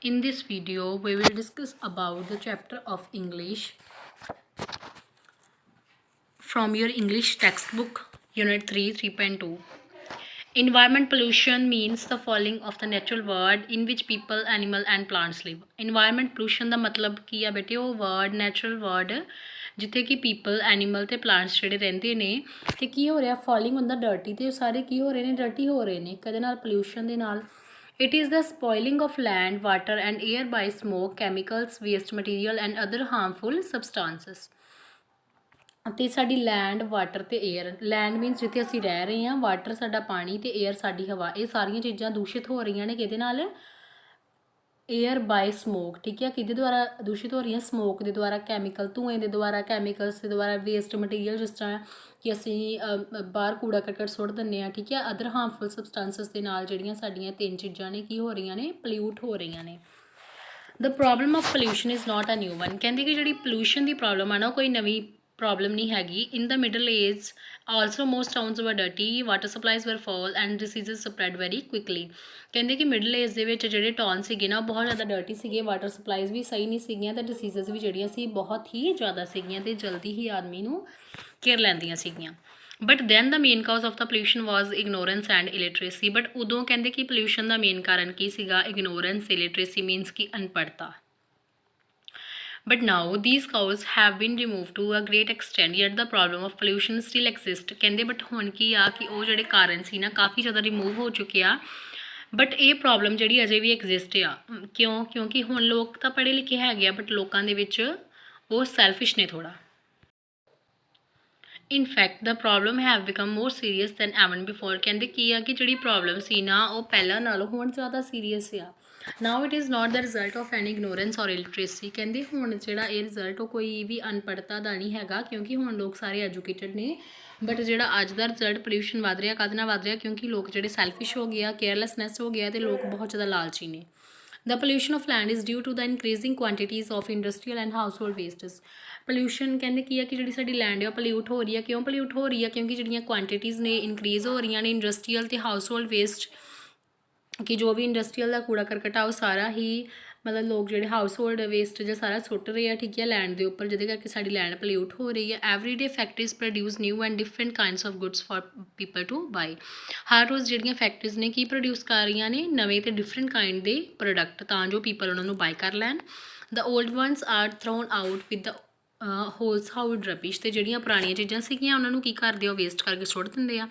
In this video, we will discuss about the chapter of English from your English textbook, Unit 3, 3.2. Environment pollution means the falling of the natural world in which people, animal and plants live. Environment pollution ਦਾ ਮਤਲਬ ਕੀ ਆ ਬੇਟੇ? ਉਹ word natural word ਜਿੱਥੇ ਕਿ people, animal ਤੇ plants ਜਿਹੜੇ ਰਹਿੰਦੇ ਨੇ ਤੇ ਕੀ ਹੋ ਰਿਹਾ? ਫਾਲਿੰਗ ਹੁੰਦਾ ਡਰਟੀ ਤੇ ਸਾਰੇ ਕੀ ਹੋ ਰਹੇ ਨੇ? ਡਰਟੀ ਹੋ ਰਹੇ ਨੇ। ਕਦੇ ਨਾਲ? ਪੋਲਿਊਸ਼ਨ ਦੇ ਨਾਲ। It is the spoiling of land, water and air by smoke, chemicals, waste material and other harmful substances. ਅਤੇ ਸਾਡੀ ਲੈਂਡ, ਵਾਟਰ ਅਤੇ ਏਅਰ। ਲੈਂਡ ਮੀਨਸ ਜਿੱਥੇ ਅਸੀਂ ਰਹਿ ਰਹੇ ਹਾਂ, ਵਾਟਰ ਸਾਡਾ ਪਾਣੀ ਅਤੇ ਏਅਰ ਸਾਡੀ ਹਵਾ। ਇਹ ਸਾਰੀਆਂ ਚੀਜ਼ਾਂ ਦੂਸ਼ਿਤ ਹੋ ਰਹੀਆਂ ਨੇ ਕਿਹਦੇ ਨਾਲ? Air by smoke. ਠੀਕ ਹੈ, ਕਿਹਦੇ ਦੁਆਰਾ ਦੂਸ਼ਿਤ ਹੋ ਰਹੀਆਂ? ਸਮੋਕ ਦੇ ਦੁਆਰਾ, ਕੈਮੀਕਲ ਧੂਏਂ ਦੇ ਦੁਆਰਾ, ਕੈਮੀਕਲਸ ਦੇ ਦੁਆਰਾ, ਵੇਸਟ ਮਟੀਰੀਅਲ ਜਿਸ ਤਰ੍ਹਾਂ ਕਿ ਅਸੀਂ ਬਾਹਰ ਕੂੜਾ ਕਰਕਟ ਸੁੱਟ ਦਿੰਦੇ ਹਾਂ। ਠੀਕ ਹੈ, ਅਦਰ ਹਾਰਮਫੁਲ ਸਬਸਟੈਂਸਸ ਦੇ ਨਾਲ ਜਿਹੜੀਆਂ ਸਾਡੀਆਂ ਤਿੰਨ ਚੀਜ਼ਾਂ ਨੇ ਕੀ ਹੋ ਰਹੀਆਂ ਨੇ? ਪਲਿਊਟ ਹੋ ਰਹੀਆਂ ਨੇ। The problem of pollution is not a new one. ਕਹਿੰਦੇ ਕਿ ਜਿਹੜੀ ਪੋਲਿਊਸ਼ਨ ਦੀ ਪ੍ਰੋਬਲਮ ਆ ਨਾ, ਉਹ ਕੋਈ ਨਵੀਂ ਪ੍ਰੋਬਲਮ ਨਹੀਂ ਹੈਗੀ। In the middle age also most towns were dirty, water supplies were foul and diseases spread very quickly. ਕਹਿੰਦੇ ਕਿ ਮਿਡਲ ਏਜ ਦੇ ਵਿੱਚ ਜਿਹੜੇ ਟਾਊਨ ਸੀਗੇ ਨਾ, ਬਹੁਤ ਜ਼ਿਆਦਾ ਡਰਟੀ ਸੀਗੇ, ਵਾਟਰ ਸਪਲਾਈਜ਼ ਵੀ ਸਹੀ ਨਹੀਂ ਸੀਗੀਆਂ ਅਤੇ ਡਿਸੀਜ਼ਸ ਵੀ ਜਿਹੜੀਆਂ ਸੀ ਬਹੁਤ ਹੀ ਜ਼ਿਆਦਾ ਸੀਗੀਆਂ ਅਤੇ ਜਲਦੀ ਹੀ ਆਦਮੀ ਨੂੰ ਘੇਰ ਲੈਂਦੀਆਂ ਸੀਗੀਆਂ। But then the main cause of the pollution was ignorance and illiteracy. But ਉਦੋਂ ਕਹਿੰਦੇ ਕਿ ਪੋਲਿਊਸ਼ਨ ਦਾ ਮੇਨ ਕਾਰਨ ਕੀ ਸੀਗਾ? ਇਗਨੋਰੈਂਸ, ਇਲਿਟਰੇਸੀ ਮੀਨਸ ਕਿ ਅਨਪੜ੍ਹਤਾ। But now these cows have been removed to a great extent, yet the problem of pollution still exists. ਕਹਿੰਦੇ but ਹੁਣ ਕੀ ਆ ਕਿ ਉਹ ਜਿਹੜੇ ਕਾਰਨ ਸੀ ਨਾ ਕਾਫੀ ਜ਼ਿਆਦਾ ਰਿਮੂਵ ਹੋ ਚੁੱਕੇ ਆ, ਬਟ ਇਹ ਪ੍ਰੋਬਲਮ ਜਿਹੜੀ ਅਜੇ ਵੀ ਐਗਜ਼ਿਸਟ ਆ। ਕਿਉਂ? ਕਿਉਂਕਿ ਹੁਣ ਲੋਕ ਤਾਂ ਪੜ੍ਹੇ ਲਿਖੇ ਹੈਗੇ ਆ, ਬਟ ਲੋਕਾਂ ਦੇ ਵਿੱਚ ਉਹ ਸੈਲਫਿਸ਼ ਨੇ ਥੋੜ੍ਹਾ। In fact the problem have become more serious than even before. ਕਹਿੰਦੇ ਕੀ ਆ ਕਿ ਜਿਹੜੀ ਪ੍ਰੋਬਲਮ ਸੀ ਨਾ, ਉਹ ਪਹਿਲਾਂ ਨਾਲੋਂ ਹੁਣ ਜ਼ਿਆਦਾ ਸੀਰੀਅਸ ਆ। ਨਾਓ it is not the result of N ignorance ਔਰ ਇਲਿਟਰੇਸੀ। ਕਹਿੰਦੇ ਹੁਣ ਜਿਹੜਾ ਇਹ ਰਿਜ਼ਲਟ ਉਹ ਕੋਈ ਵੀ ਅਨਪੜ੍ਹਤਾ ਦਾ ਨਹੀਂ ਹੈਗਾ, ਕਿਉਂਕਿ ਹੁਣ ਲੋਕ ਸਾਰੇ ਐਜੂਕੇਟਡ ਨੇ। ਬਟ ਜਿਹੜਾ ਅੱਜ ਦਾ ਰਿਜ਼ਲਟ ਪੋਲਿਊਸ਼ਨ ਵੱਧ ਰਿਹਾ, ਕਾਹਦੇ ਨਾਲ ਵੱਧ ਰਿਹਾ? ਕਿਉਂਕਿ ਲੋਕ ਜਿਹੜੇ ਸੈਲਫਿਸ਼ ਹੋ ਗਏ ਆ, ਕੇਅਰਲੈਸਨੈਸ ਹੋ ਗਿਆ ਅਤੇ ਲੋਕ ਬਹੁਤ ਜ਼ਿਆਦਾ ਲਾਲਚੀ ਨੇ। The pollution of land is due to the increasing quantities of industrial and household wastes. Pollution ਕਹਿੰਦੇ ਕੀ ਆ ਕਿ ਜਿਹੜੀ ਸਾਡੀ ਲੈਂਡ ਹੈ ਉਹ ਪੋਲਿਊਟ ਹੋ ਰਹੀ ਹੈ। ਕਿਉਂ ਪੋਲਿਊਟ ਹੋ ਰਹੀ ਹੈ? ਕਿਉਂਕਿ ਜਿਹੜੀਆਂ ਕੁਆਂਟੀਟੀਜ਼ ਨੇ ਇਨਕਰੀਜ਼ ਹੋ ਰਹੀਆਂ ਨੇ ਇੰਡਸਟਰੀਅਲ ਅਤੇ ਹਾਊਸਹੋਲਡ ਵੇਸਟ, ਕਿ ਜੋ ਵੀ ਇੰਡਸਟਰੀਅਲ ਦਾ ਕੂੜਾ ਕਰਕਟ ਆ ਉਹ ਸਾਰਾ ਹੀ ਮਤਲਬ ਲੋਕ ਜਿਹੜੇ ਹਾਊਸਹੋਲਡ ਵੇਸਟ ਜਾਂ ਸਾਰਾ ਸੁੱਟ ਰਹੇ ਆ। ਠੀਕ ਹੈ, ਲੈਂਡ ਦੇ ਉੱਪਰ, ਜਿਹਦੇ ਕਰਕੇ ਸਾਡੀ ਲੈਂਡ ਪੋਲਿਊਟ ਹੋ ਰਹੀ ਹੈ। Everyday factories produce new and different kinds of goods for people to buy. ਹਰ ਰੋਜ਼ ਜਿਹੜੀਆਂ ਫੈਕਟਰੀਜ਼ ਨੇ ਕੀ ਪ੍ਰੋਡਿਊਸ ਕਰ ਰਹੀਆਂ ਨੇ? ਨਵੇਂ ਅਤੇ ਡਿਫਰੈਂਟ ਕਾਈਂਡ ਦੇ ਪ੍ਰੋਡਕਟ, ਤਾਂ ਜੋ ਪੀਪਲ ਉਹਨਾਂ ਨੂੰ ਬਾਈ ਕਰ ਲੈਣ। The old ones are thrown out with the ਹੋਲਸ ਹਾਊਡ ਰਬਿਸ਼। ਅਤੇ ਜਿਹੜੀਆਂ ਪੁਰਾਣੀਆਂ ਚੀਜ਼ਾਂ ਸੀਗੀਆਂ ਉਹਨਾਂ ਨੂੰ ਕੀ ਕਰਦੇ ਆ? ਵੇਸਟ ਕਰਕੇ ਸੁੱਟ ਦਿੰਦੇ ਆ।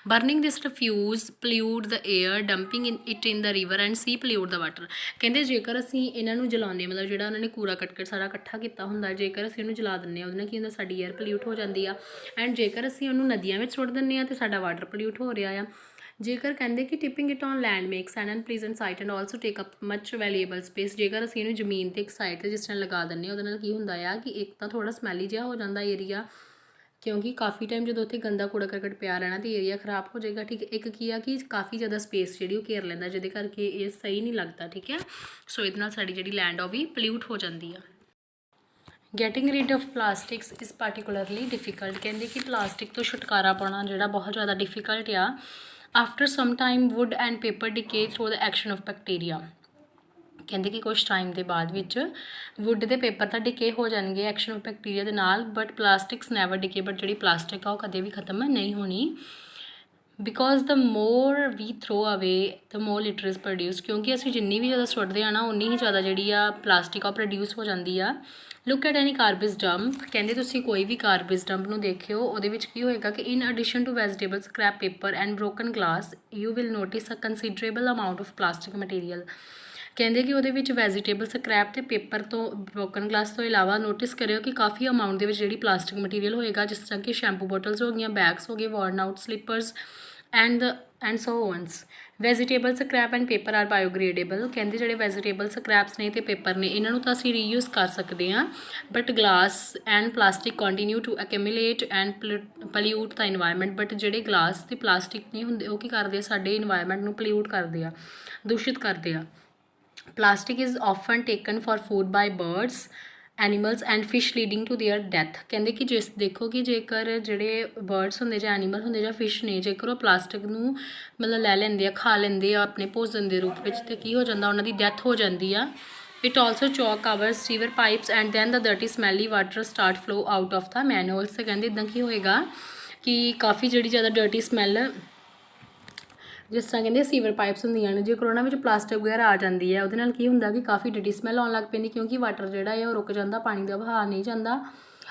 Burning this refuse pollute the air, dumping it in the river and C pollute the water. ਕਹਿੰਦੇ ਜੇਕਰ ਅਸੀਂ ਇਹਨਾਂ ਨੂੰ ਜਲਾਉਂਦੇ, ਮਤਲਬ ਜਿਹੜਾ ਉਹਨਾਂ ਨੇ ਕੂੜਾ ਕਰਕਟ ਸਾਰਾ ਇਕੱਠਾ ਕੀਤਾ ਹੁੰਦਾ, ਜੇਕਰ ਅਸੀਂ ਉਹਨੂੰ ਜਲਾ ਦਿੰਦੇ ਹਾਂ, ਉਹਦੇ ਨਾਲ ਕੀ ਹੁੰਦਾ? ਸਾਡੀ ਏਅਰ ਪਲਿਊਟ ਹੋ ਜਾਂਦੀ ਆ। ਐਂਡ ਜੇਕਰ ਅਸੀਂ ਉਹਨੂੰ ਨਦੀਆਂ ਵਿੱਚ ਸੁੱਟ ਦਿੰਦੇ ਹਾਂ ਤਾਂ ਸਾਡਾ ਵਾਟਰ ਪਲਿਊਟ ਹੋ ਰਿਹਾ ਆ। ਜੇਕਰ ਕਹਿੰਦੇ ਕਿ tipping it on land makes an unpleasant sight and also take up much valuable space. ਜੇਕਰ ਅਸੀਂ ਇਹਨੂੰ ਜ਼ਮੀਨ 'ਤੇ ਇੱਕ ਸਾਈਡ 'ਤੇ ਜਿਸ ਤਰ੍ਹਾਂ ਲਗਾ ਦਿੰਦੇ ਹਾਂ, ਉਹਦੇ ਨਾਲ ਕੀ ਹੁੰਦਾ ਆ ਕਿ ਇੱਕ ਤਾਂ ਥੋੜ੍ਹਾ ਸਮੈਲੀ ਜਿਹਾ ਹੋ ਜਾਂਦਾ ਏਰੀਆ, ਕਿਉਂਕਿ ਕਾਫੀ ਟਾਈਮ ਜਦੋਂ ਉੱਥੇ ਗੰਦਾ ਕੂੜਾ ਕਰਕਟ ਪਿਆ ਰਹਿਣਾ ਤਾਂ ਏਰੀਆ ਖਰਾਬ ਹੋ ਜਾਏਗਾ। ਠੀਕ ਹੈ, ਇੱਕ ਕੀ ਆ ਕਿ ਕਾਫੀ ਜ਼ਿਆਦਾ ਸਪੇਸ ਜਿਹੜੀ ਉਹ ਘੇਰ ਲੈਂਦਾ, ਜਿਹਦੇ ਕਰਕੇ ਇਹ ਸਹੀ ਨਹੀਂ ਲੱਗਦਾ। ਠੀਕ ਹੈ, ਸੋ ਇਹਦੇ ਨਾਲ ਸਾਡੀ ਜਿਹੜੀ ਲੈਂਡ ਉਹ ਵੀ ਪਲਿਊਟ ਹੋ ਜਾਂਦੀ ਆ। Getting rid of plastics is particularly difficult. ਕਹਿੰਦੇ ਕਿ ਪਲਾਸਟਿਕ ਤੋਂ ਛੁਟਕਾਰਾ ਪਾਉਣਾ ਜਿਹੜਾ ਬਹੁਤ ਜ਼ਿਆਦਾ ਡਿਫੀਕਲਟ ਆ। After some time wood and paper decay through the action of bacteria. ਕਹਿੰਦੇ ਕਿ ਕੁਛ ਟਾਈਮ ਦੇ ਬਾਅਦ ਵਿੱਚ ਵੁੱਡ ਦੇ ਪੇਪਰ ਤਾਂ ਡਿਕੇ ਹੋ ਜਾਣਗੇ ਐਕਸ਼ਨ ਆਫ ਬੈਕਟੀਰੀਆ ਦੇ ਨਾਲ, ਬਟ ਪਲਾਸਟਿਕਸ ਨੈਵਰ ਡਿਕੇ। ਬਟ ਜਿਹੜੀ ਪਲਾਸਟਿਕ ਆ ਉਹ ਕਦੇ ਵੀ ਖਤਮ ਨਹੀਂ ਹੋਣੀ। Because the more we throw ਅਵੇ ਦ ਮੋਰ ਲਿਟਰ ਇਜ਼ ਪ੍ਰੋਡਿਊਸ। ਕਿਉਂਕਿ ਅਸੀਂ ਜਿੰਨੀ ਵੀ ਜ਼ਿਆਦਾ ਸੁੱਟਦੇ ਆ ਨਾ, ਉਨੀ ਹੀ ਜ਼ਿਆਦਾ ਜਿਹੜੀ ਆ ਪਲਾਸਟਿਕ ਆ ਪ੍ਰੋਡਿਊਸ ਹੋ ਜਾਂਦੀ ਆ। Look at any garbage dump. ਕਹਿੰਦੇ ਤੁਸੀਂ ਕੋਈ ਵੀ ਗਾਰਬੇਜ ਡੰਪ ਨੂੰ ਦੇਖਿਓ, ਉਹਦੇ ਵਿੱਚ ਕੀ ਹੋਏਗਾ ਕਿ in addition to vegetable, scrap paper and broken glass you will notice a considerable amount of plastic material. ਕਹਿੰਦੇ ਕਿ ਉਹਦੇ ਵਿੱਚ ਵੈਜੀਟੇਬਲ, ਸਕ੍ਰੈਪ ਅਤੇ ਪੇਪਰ ਤੋਂ, ਬ੍ਰੋਕਨ ਗਲਾਸ ਤੋਂ ਇਲਾਵਾ ਨੋਟਿਸ ਕਰਿਓ ਕਿ ਕਾਫੀ ਅਮਾਊਂਟ ਦੇ ਵਿੱਚ ਜਿਹੜੀ ਪਲਾਸਟਿਕ ਮਟੀਰੀਅਲ ਹੋਏਗਾ, ਜਿਸ ਤਰ੍ਹਾਂ ਕਿ ਸ਼ੈਂਪੂ ਬੋਟਲਸ ਹੋ ਗਈਆਂ, ਬੈਗਸ ਹੋ ਗਏ, worn out slippers and so on. Vegetable, scrap and paper are biodegradable. ਕਹਿੰਦੇ ਜਿਹੜੇ ਵੈਜੀਟੇਬਲ, ਸਕ੍ਰੈਪਸ ਨੇ ਅਤੇ ਪੇਪਰ ਨੇ, ਇਹਨਾਂ ਨੂੰ ਤਾਂ ਅਸੀਂ ਰੀਯੂਜ਼ ਕਰ ਸਕਦੇ ਹਾਂ, but glass and plastic continue to accumulate and pollute the environment. But ਜਿਹੜੇ ਗਲਾਸ ਅਤੇ ਪਲਾਸਟਿਕ ਨਹੀਂ ਹੁੰਦੇ, ਉਹ ਕੀ ਕਰਦੇ ਆ? ਸਾਡੇ ਇਨਵਾਇਰਮੈਂਟ ਨੂੰ ਪਲਿਊਟ ਕਰਦੇ ਆ, ਦੂਸ਼ਿਤ ਕਰਦੇ ਆ। Plastic is often taken for food by birds animals and fish leading to their death. ਕਹਿੰਦੇ ਕਿ ਜਿਸ ਦੇਖੋ ਕਿ ਜੇਕਰ ਜਿਹੜੇ ਬਰਡਸ ਹੁੰਦੇ ਜਾਂ ਐਨੀਮਲ ਹੁੰਦੇ ਜਾਂ ਫਿਸ਼ ਨੇ, ਜੇਕਰ ਉਹ ਪਲਾਸਟਿਕ ਨੂੰ ਮਤਲਬ ਲੈ ਲੈਂਦੇ ਆ, ਖਾ ਲੈਂਦੇ ਆ ਆਪਣੇ ਭੋਜਨ ਦੇ ਰੂਪ ਵਿੱਚ, ਤੇ ਕੀ ਹੋ ਜਾਂਦਾ, ਉਹਨਾਂ ਦੀ ਡੈਥ ਹੋ ਜਾਂਦੀ ਆ। It also choke covers river pipes and then the dirty smelly water start flow out of the manuals. ਤੇ ਕਹਿੰਦੇ ਇੱਦਾਂ ਕੀ ਹੋਏਗਾ ਕਿ ਕਾਫੀ ਜਿਹੜੀ ਜ਼ਿਆਦਾ ਡਰਟੀ ਸਮੈਲ, ਜਿਸ ਤਰ੍ਹਾਂ ਕਹਿੰਦੇ ਸੀਵਰ ਪਾਈਪਸ ਹੁੰਦੀਆਂ ਨੇ, ਜੇਕਰ ਉਹਨਾਂ ਵਿੱਚ ਪਲਾਸਟਿਕ ਵਗੈਰਾ ਆ ਜਾਂਦੀ ਹੈ, ਉਹਦੇ ਨਾਲ ਕੀ ਹੁੰਦਾ ਕਿ ਕਾਫੀ ਡਰਟੀ ਸਮੈਲ ਆਉਣ ਲੱਗ ਪੈਂਦੀ, ਕਿਉਂਕਿ ਵਾਟਰ ਜਿਹੜਾ ਹੈ ਉਹ ਰੁਕ ਜਾਂਦਾ, ਪਾਣੀ ਦਾ ਵਹਾਅ ਨਹੀਂ ਜਾਂਦਾ,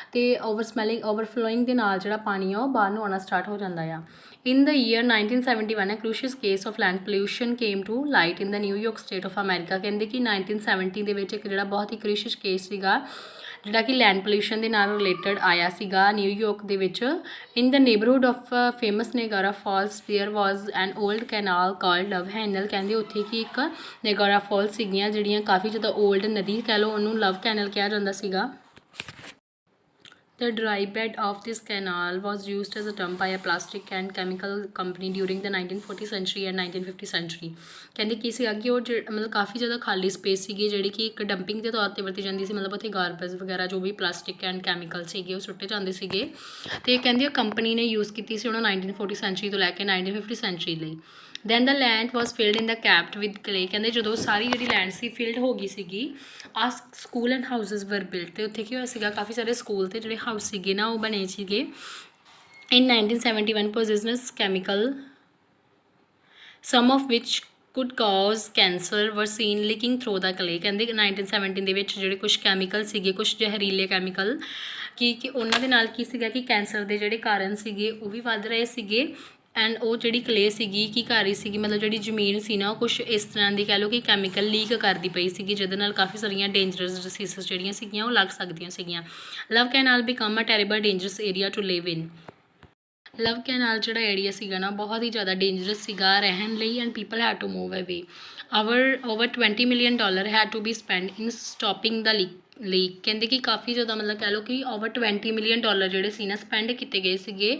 ਅਤੇ ਓਵਰਫਲੋਇੰਗ ਦੇ ਨਾਲ ਜਿਹੜਾ ਪਾਣੀ ਆ ਉਹ ਬਾਹਰ ਨੂੰ ਆਉਣਾ ਸਟਾਰਟ ਹੋ ਜਾਂਦਾ ਆ। ਇਨ the year 1971 a crucial case of land pollution came to light in the New York state of America। ਕਹਿੰਦੇ ਕਿ 1970 ਦੇ ਵਿੱਚ ਇੱਕ ਜਿਹੜਾ ਬਹੁਤ ਹੀ ਕ੍ਰਿਸ਼ੀਅਸ ਕੇਸ ਸੀਗਾ, ਜਿਹੜਾ ਕਿ ਲੈਂਡ ਪੋਲਿਊਸ਼ਨ ਦੇ ਨਾਲ ਰਿਲੇਟਡ ਆਇਆ ਸੀਗਾ ਨਿਊਯਾਰਕ ਦੇ ਵਿੱਚ। In the neighbourhood of famous Niagara Falls there was an old canal called Love Canal. ਕਹਿੰਦੇ ਉੱਥੇ ਕਿ ਇੱਕ ਨਿਆਗਰਾ ਫਾਲਸ ਸੀਗੀਆਂ ਜਿਹੜੀਆਂ ਕਾਫੀ ਜ਼ਿਆਦਾ ਓਲਡ ਨਦੀ ਕਹਿ ਲਓ, ਉਹਨੂੰ ਲਵ ਕੈਨਲ ਕਿਹਾ ਜਾਂਦਾ ਸੀਗਾ। The dry bed of this canal was used as a dump by a plastic and chemical company during the 1940 century and 1950 century। ਕਹਿੰਦੇ ਕੀ ਸੀਗਾ ਕਿ ਉਹ ਮਤਲਬ ਕਾਫੀ ਜ਼ਿਆਦਾ ਖਾਲੀ ਸਪੇਸ ਸੀਗੀ ਜਿਹੜੀ ਕਿ ਇੱਕ ਡੰਪਿੰਗ ਦੇ ਤੌਰ 'ਤੇ ਵਰਤੀ ਜਾਂਦੀ ਸੀ, ਮਤਲਬ ਉੱਥੇ ਗਾਰਬੇਜ ਵਗੈਰਾ ਜੋ ਵੀ ਪਲਾਸਟਿਕ ਐਂਡ ਕੈਮੀਕਲ ਸੀਗੇ ਉਹ ਸੁੱਟੇ ਜਾਂਦੇ ਸੀਗੇ, ਅਤੇ ਕਹਿੰਦੇ ਉਹ ਕੰਪਨੀ ਨੇ ਯੂਜ਼ ਕੀਤੀ ਸੀ ਉਹਨਾਂ 1940 ਸੈਂਚਰੀ ਤੋਂ ਲੈ ਕੇ 1950 ਸੈਂਚਰੀ ਲਈ। Then the land was filled in the capped with clay. ਕਹਿੰਦੇ ਜਦੋਂ ਸਾਰੀ ਜਿਹੜੀ ਲੈਂਡ ਸੀ ਫਿਲਡ ਹੋ ਗਈ ਸੀਗੀ, ਆ ਸਕੂਲ ਐਂਡ ਹਾਊਸਿਸ ਵਰ ਬਿਲਟ, ਅਤੇ ਉੱਥੇ ਕੀ ਹੋਇਆ ਸੀਗਾ, ਕਾਫੀ ਸਾਰੇ ਸਕੂਲ ਅਤੇ ਜਿਹੜੇ ਹਾਊਸ ਸੀਗੇ ਨਾ ਉਹ ਬਣੇ ਸੀਗੇ। In 1971 poisonous chemical some of which could cause cancer were seen leaking through the clay. ਕਹਿੰਦੇ 1917 ਦੇ ਵਿੱਚ ਜਿਹੜੇ ਕੁਛ ਕੈਮੀਕਲ ਸੀਗੇ, ਕੁਛ ਜ਼ਹਿਰੀਲੇ ਕੈਮੀਕਲ, ਕਿ ਉਹਨਾਂ ਦੇ ਨਾਲ ਕੀ ਸੀਗਾ ਕਿ ਕੈਂਸਰ ਦੇ ਜਿਹੜੇ ਕਾਰਨ ਸੀਗੇ ਉਹ ਵੀ ਵੱਧ ਰਹੇ ਸੀਗੇ, ਐਂਡ ਉਹ ਜਿਹੜੀ ਕਲੇ ਸੀਗੀ ਕੀ ਕਰ ਰਹੀ ਸੀਗੀ, ਮਤਲਬ ਜਿਹੜੀ ਜ਼ਮੀਨ ਸੀ ਨਾ ਉਹ ਕੁਛ ਇਸ ਤਰ੍ਹਾਂ ਦੀ ਕਹਿ ਲਓ ਕਿ ਕੈਮੀਕਲ ਲੀਕ ਕਰਦੀ ਪਈ ਸੀਗੀ, ਜਿਹਦੇ ਨਾਲ ਕਾਫੀ ਸਾਰੀਆਂ ਡੇਂਜਰਸ ਡਿਸੀਜ਼ਸ ਜਿਹੜੀਆਂ ਸੀਗੀਆਂ ਉਹ ਲੱਗ ਸਕਦੀਆਂ ਸੀਗੀਆਂ। Love Canal became a terrible dangerous area to live in. Love Canal ਜਿਹੜਾ ਏਰੀਆ ਸੀਗਾ ਨਾ ਬਹੁਤ ਹੀ ਜ਼ਿਆਦਾ ਡੇਂਜਰਸ ਸੀਗਾ ਰਹਿਣ ਲਈ, and people had to move away. Over $20 million had to be spend in stopping the leak. ਕਹਿੰਦੇ ਕਿ ਕਾਫੀ ਜ਼ਿਆਦਾ ਮਤਲਬ ਕਹਿ ਲਓ ਕਿ ਓਵਰ $20 million ਜਿਹੜੇ ਸੀ ਨਾ ਸਪੈਂਡ ਕੀਤੇ ਗਏ ਸੀਗੇ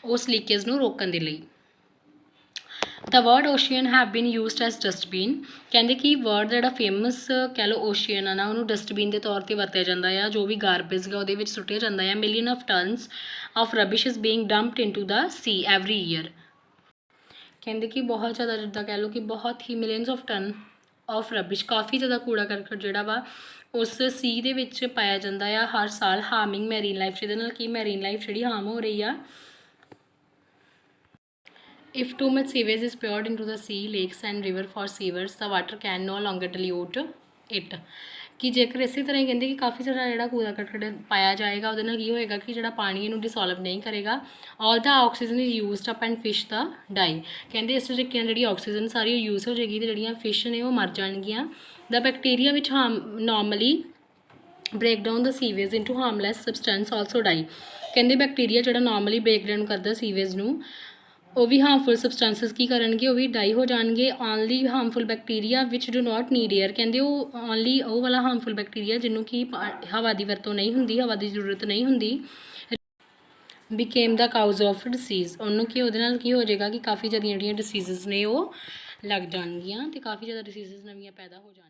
ਉਸ ਲੀਕੇਜ ਨੂੰ ਰੋਕਣ ਦੇ ਲਈ। The world ocean have been used as dustbin. ਕਹਿੰਦੇ ਕਿ ਵਰਡ ਜਿਹੜਾ ਫੇਮਸ ਕਹਿ ਲਓ ਓਸ਼ੀਅਨ ਆ ਨਾ, ਉਹਨੂੰ ਡਸਟਬਿਨ ਦੇ ਤੌਰ 'ਤੇ ਵਰਤਿਆ ਜਾਂਦਾ ਆ, ਜੋ ਵੀ ਗਾਰਬੇਜ ਗਾ ਉਹਦੇ ਵਿੱਚ ਸੁੱਟਿਆ ਜਾਂਦਾ ਆ। Million of tons of rubbish is being dumped into the sea every year. ਕਹਿੰਦੇ ਕਿ ਬਹੁਤ ਜ਼ਿਆਦਾ ਜਿੱਦਾਂ ਕਹਿ ਲਓ ਕਿ ਬਹੁਤ ਹੀ millions of ton of rubbish, ਕਾਫੀ ਜ਼ਿਆਦਾ ਕੂੜਾ ਕਰਕਟ ਜਿਹੜਾ ਵਾ ਉਸ ਸੀ ਦੇ ਵਿੱਚ ਪਾਇਆ ਜਾਂਦਾ ਆ ਹਰ ਸਾਲ, ਹਾਰਮਿੰਗ ਮੈਰੀਨ ਲਾਈਫ, ਜਿਹਦੇ ਨਾਲ ਕਿ ਮੈਰੀਨ ਲਾਈਫ ਜਿਹੜੀ ਹਾਰਮ ਹੋ ਰਹੀ ਆ। If too much sewage is poured into the sea, lakes and river for sewers, the water can no longer dilute it। ਕਿ ਜੇਕਰ ਇਸੇ ਤਰ੍ਹਾਂ ਹੀ ਕਹਿੰਦੇ ਕਿ ਕਾਫੀ ਸਾਰਾ ਜਿਹੜਾ ਕੂੜਾ ਕਰਕਟ ਪਾਇਆ ਜਾਏਗਾ, ਉਹਦੇ ਨਾਲ ਕੀ ਹੋਏਗਾ ਕਿ ਜਿਹੜਾ ਪਾਣੀ ਇਹਨੂੰ ਡਿਸੋਲਵ ਨਹੀਂ ਕਰੇਗਾ। All the oxygen is used up and fish the die. ਕਹਿੰਦੇ ਇਸ ਤਰੀਕੇ ਨਾਲ ਜਿਹੜੀ ਆਕਸੀਜਨ ਸਾਰੀ ਉਹ ਯੂਜ਼ ਹੋ ਜਾਏਗੀ ਅਤੇ ਜਿਹੜੀਆਂ ਫਿਸ਼ ਨੇ ਉਹ ਮਰ ਜਾਣਗੀਆਂ। ਦਾ ਬੈਕਟੀਰੀਆ ਵਿੱਚ ਨੋਰਮਲੀ ਬ੍ਰੇਕ ਡਾਊਨ ਦਾ ਸੀਵੇਜ ਇਨਟੂ ਹਾਰਮਲੈਸ ਸਬਸਟੈਂਸ ਆਲਸੋ ਡਾਈ। ਕਹਿੰਦੇ ਬੈਕਟੀਰੀਆ ਜਿਹੜਾ ਨੋਰਮਲੀ ਬ੍ਰੇਕ ਡਾਊਨ ਕਰਦਾ ਸੀਵੇਜ ਨੂੰ, ਉਹ ਵੀ ਹਾਰਮਫੁਲ ਸਬਸਟੈਂਸਿਸ ਕੀ ਕਰਨਗੇ, ਉਹ ਵੀ ਡਾਈ ਹੋ ਜਾਣਗੇ। Only harmful bacteria which do not need air. ਕਹਿੰਦੇ ਉਹ ਓਨਲੀ ਉਹ ਵਾਲਾ ਹਾਰਮਫੁਲ ਬੈਕਟੀਰੀਆ ਜਿਹਨੂੰ ਕਿ ਹਵਾ ਦੀ ਵਰਤੋਂ ਨਹੀਂ ਹੁੰਦੀ, ਹਵਾ ਦੀ ਜ਼ਰੂਰਤ ਨਹੀਂ ਹੁੰਦੀ, ਬਿਕੇਮ ਦਾ ਕਾਊਜ਼ ਆਫ ਡਿਸੀਜ਼। ਉਹਨੂੰ ਕੀ ਉਹਦੇ ਨਾਲ ਕੀ ਹੋ ਜਾਏਗਾ ਕਿ ਕਾਫੀ ਜ਼ਿਆਦਾ ਜਿਹੜੀਆਂ ਡਿਸੀਜ਼ਸ ਨੇ ਉਹ ਲੱਗ ਜਾਣਗੀਆਂ ਅਤੇ ਕਾਫੀ ਜ਼ਿਆਦਾ ਡਿਸੀਜ਼ਸ ਨਵੀਆਂ ਪੈਦਾ ਹੋ ਜਾਣਗੀਆਂ।